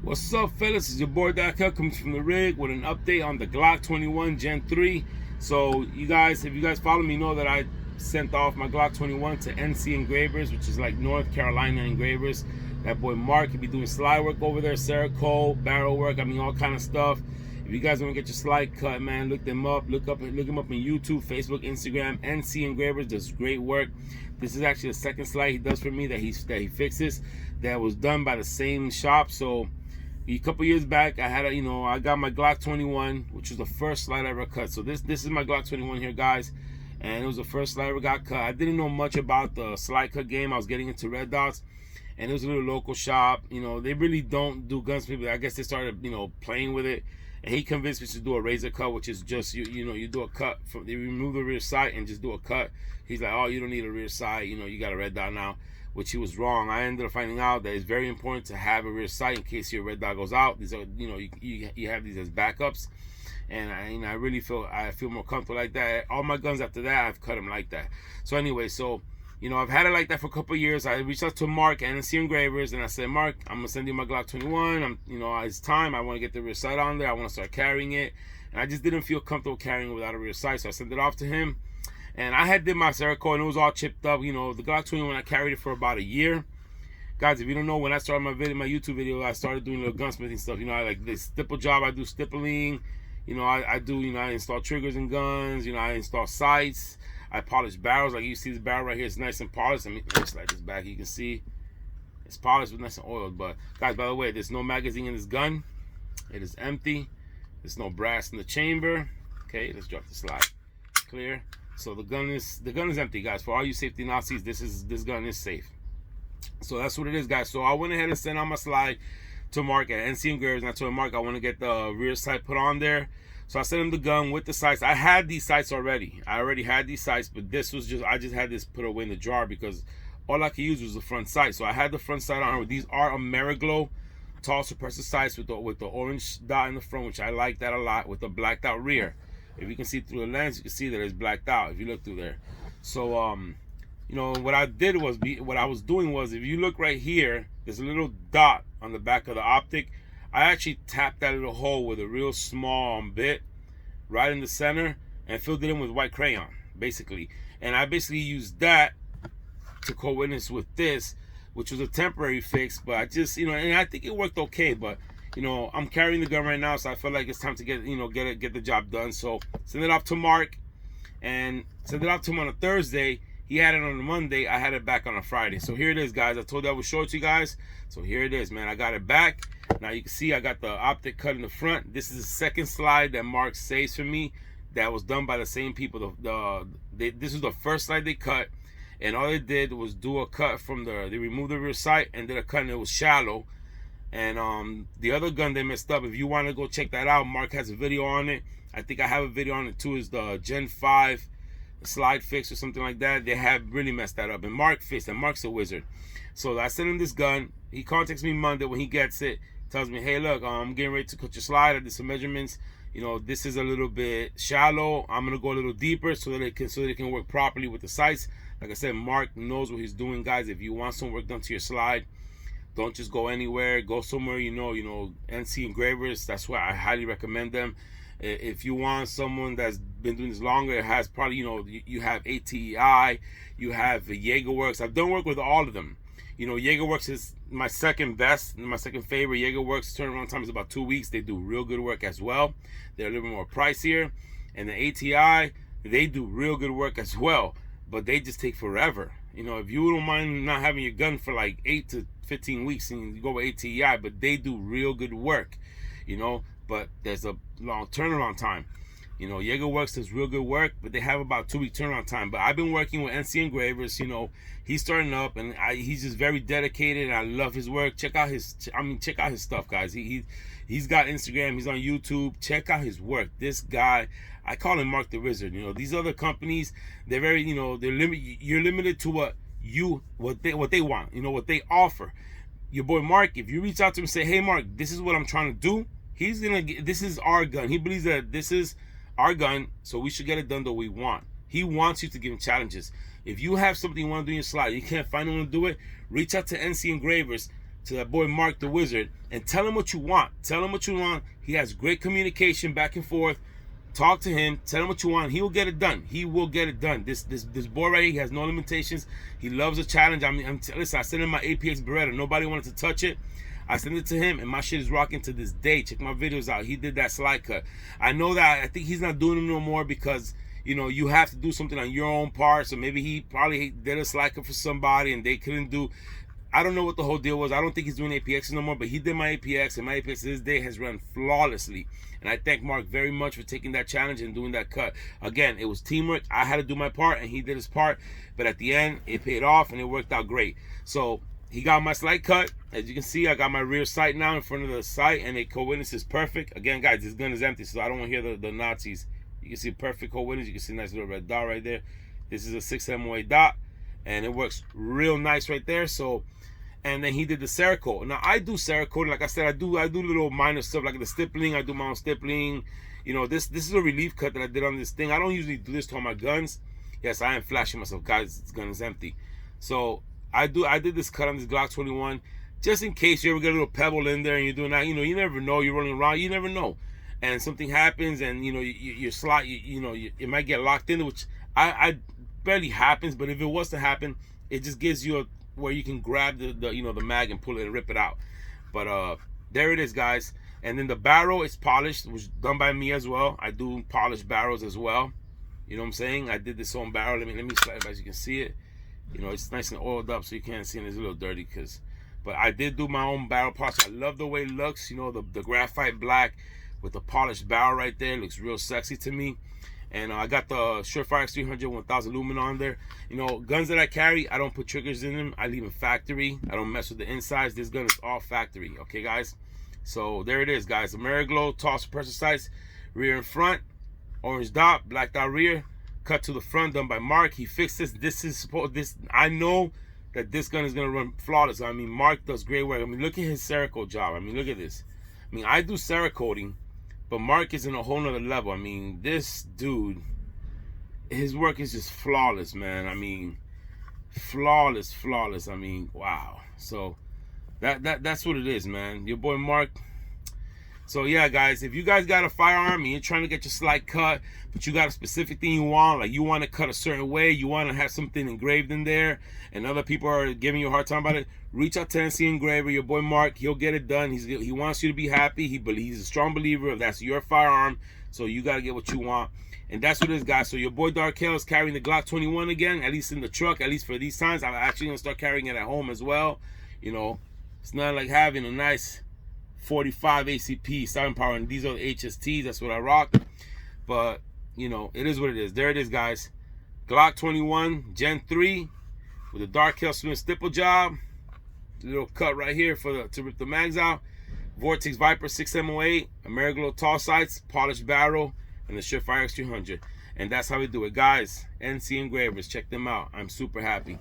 What's up, fellas? It's your boy Darkkell coming from the rig with an update on the Glock 21 Gen 3. So you guys, if you guys follow me, know that I sent off my Glock 21 to NcEngravers, which is like North Carolina engravers. That boy Mark, he'll be doing slide work over there, Cerakote, barrel work, I mean all kind of stuff. If you guys want to get your slide cut, man, look them up. Look him up on YouTube, Facebook, Instagram. NcEngravers does great work. This is actually the second slide he does for me that he fixes. That was done by the same shop. So a couple years back, I had I got my Glock 21, which was the first slide I ever cut. So this is my Glock 21 here, guys, and it was the first slide I ever got cut. I didn't know much about the slide cut game. I was getting into red dots, and it was a little local shop. They really don't do gunsmith, but I guess they started playing with it. And he convinced me to do a razor cut, which is just you do a cut from, they remove the rear sight and just do a cut. He's like, oh, you don't need a rear sight, you got a red dot now, which he was wrong. I ended up finding out that it's very important to have a rear sight in case your red dot goes out. These are you have these as backups, and I really feel more comfortable like that. All my guns after that, I've cut them like that. So anyway, I've had it like that for a couple of years. I reached out to Mark and NcEngravers, and I said, Mark, I'm gonna send you my Glock 21. It's time. I want to get the rear sight on there. I want to start carrying it, and I just didn't feel comfortable carrying it without a rear sight. So I sent it off to him, and I did my Cerakote, and it was all chipped up. The Glock 21, I carried it for about a year. Guys, if you don't know, when I started my YouTube video, I started doing little gunsmithing stuff. I like this stipple job. I do stippling. I install triggers and guns. I install sights. I polish barrels. Like you see this barrel right here, it's nice and polished. Let me slide this back. You can see it's polished with nice and oiled. But guys, by the way, there's no magazine in this gun. It is empty. There's no brass in the chamber. Okay, let's drop the slide. Clear. So the gun is empty, guys. For all you safety Nazis, this gun is safe. So that's what it is, guys. So I went ahead and sent out my slide to Mark at NcEngravers, and I told Mark I want to get the rear sight put on there. So I sent him the gun with the sights. I had these sights already. I already had these sights, but I just had this put away in the jar because all I could use was the front sight. So I had the front sight on. These are Ameriglow tall suppressor sights with the orange dot in the front, which I like that a lot, with the blacked out rear. If you can see through the lens, you can see that it's blacked out if you look through there. So what I was doing was, if you look right here, there's a little dot on the back of the optic. I actually tapped that little hole with a real small bit right in the center and filled it in with white crayon, basically. And I basically used that to co-witness with this, which was a temporary fix, but I just, and I think it worked okay. But I'm carrying the gun right now, so I feel like it's time to get the job done. So send it off to Mark, and send it off to him on a Thursday. He had it on a Monday. I had it back on a Friday. So here it is, guys. I told you I would show it to you guys. So here it is, man. I got it back. Now you can see I got the optic cut in the front. This is the second slide that Mark saves for me. That was done by the same people. This was the first slide they cut, and all they did was do a cut from they removed the rear sight and did a cut, and it was shallow. And the other gun they messed up. If you want to go check that out, Mark has a video on it. I think I have a video on it too. Is the Gen 5 slide fix or something like that. They have really messed that up, and Mark fixed it. Mark's a wizard. So I sent him this gun. He contacts me Monday when he gets it. Tells me, hey, look, I'm getting ready to cut your slide. I did some measurements. This is a little bit shallow. I'm gonna go a little deeper so that it can work properly with the sights. Like I said, Mark knows what he's doing, guys. If you want some work done to your slide, don't just go anywhere. Go somewhere NcEngravers. That's why I highly recommend them. If you want someone that's been doing this longer, it has probably you have ATEI, you have JagerWorks. I've done work with all of them. JagerWorks is my second best, my second favorite. JagerWorks turnaround time is about 2 weeks. They do real good work as well. They're a little bit more pricier. And the ATI, they do real good work as well, but they just take forever. If you don't mind not having your gun for like 8 to 15 weeks and you go with ATI, but they do real good work, but there's a long turnaround time. JagerWorks does real good work, but they have about 2 week turnaround time. But I've been working with NcEngravers. He's starting up, and he's just very dedicated, and I love his work. Check out his stuff, guys. He's got Instagram. He's on YouTube. Check out his work. This guy, I call him Mark the Wizzard. These other companies, they're very, you're limited to what they want. What they offer. Your boy Mark, if you reach out to him and say, hey Mark, this is what I'm trying to do, he's gonna get, this is our gun. He believes that this is our gun, so we should get it done the way we want. He wants you to give him challenges. If you have something you want to do in your slide, you can't find anyone to do it, reach out to NcEngravers. to that boy Mark the Wizzard and tell him what you want. Tell him what you want. He has great communication back and forth. Talk to him. Tell him what you want. He will get it done. He will get it done. This boy right here, he has no limitations. He loves a challenge. I mean, listen, I sent him my APX Beretta. Nobody wanted to touch it. I sent it to him, and my shit is rocking to this day. Check my videos out. He did that slide cut. I know that I think he's not doing it no more because, you know, you have to do something on your own part. So maybe he probably did a slide cut for somebody and they couldn't do. I don't know what the whole deal was. I don't think he's doing APXs no more, but he did my APX, and my APX to this day has run flawlessly. And I thank Mark very much for taking that challenge and doing that cut. Again, it was teamwork. I had to do my part, and he did his part. But at the end, it paid off, and it worked out great. So he got my slide cut. As you can see, I got my rear sight now in front of the sight, and the co-witness is perfect. Again, guys, this gun is empty, so I don't want to hear the Nazis. You can see perfect co-witness. You can see a nice little red dot right there. This is a 6 MOA dot, and it works real nice right there. So, and then he did the Cerakote. Now I do Cerakote, like I said, I do little minor stuff like the stippling. I do my own stippling. You know, this is a relief cut that I did on this thing. I don't usually do this to all my guns. Yes, I am flashing myself, guys. This gun is empty. So I did this cut on this Glock 21 just in case you ever get a little pebble in there and you're doing that. You know, you never know. You're running around. You never know. And something happens, and you know your slot. It might get locked in, which I barely happens. But if it was to happen, it just gives you a where you can grab the mag and pull it and rip it out. But there it is, guys. And then the barrel is polished, which was done by me as well. I do polish barrels as well. You know what I'm saying? I did this own barrel. Let me slide it as you can see it. You know, it's nice and oiled up, so you can't see it. It's a little dirty but I did do my own barrel polish. I love the way it looks. You know, the graphite black with the polished barrel right there. It looks real sexy to me. And I got the Surefire X300 1000 lumen on there. You know, guns that I carry, I don't put triggers in them. I leave them factory. I don't mess with the insides. This gun is all factory. Okay, guys? So there it is, guys. Ameriglow, tall suppressor sights, rear and front, orange dot, black dot rear, cut to the front, done by Mark. He fixed this. I know that this gun is gonna run flawless. I mean, Mark does great work. I mean, look at his Cerakote job. I mean, look at this. I mean, I do Cerakoting, but Mark is in a whole nother level. I mean, this dude, his work is just flawless, man. I mean, flawless. I mean, wow. So that's what it is, man. Your boy Mark. So yeah, guys, if you guys got a firearm and you're trying to get your slide cut, but you got a specific thing you want, like you want to cut a certain way, you want to have something engraved in there, and other people are giving you a hard time about it, reach out to NcEngraver, your boy Mark. He'll get it done. He wants you to be happy. He's a strong believer of that's your firearm, so you got to get what you want. And that's what it is, guys. So your boy Darkkell is carrying the Glock 21 again, at least in the truck, at least for these times. I'm actually going to start carrying it at home as well. You know, it's not like having a nice 45 ACP starting power, and these are the HSTs. That's what I rock. But you know, it is what it is. There it is, guys. Glock 21 Gen 3 with a Darkkell swing stipple job. A little cut right here to rip the mags out. Vortex Viper 6 MO8, Ameriglow tall sights, polished barrel, and the Surefire X300. And that's how we do it, guys. NcEngravers, check them out. I'm super happy.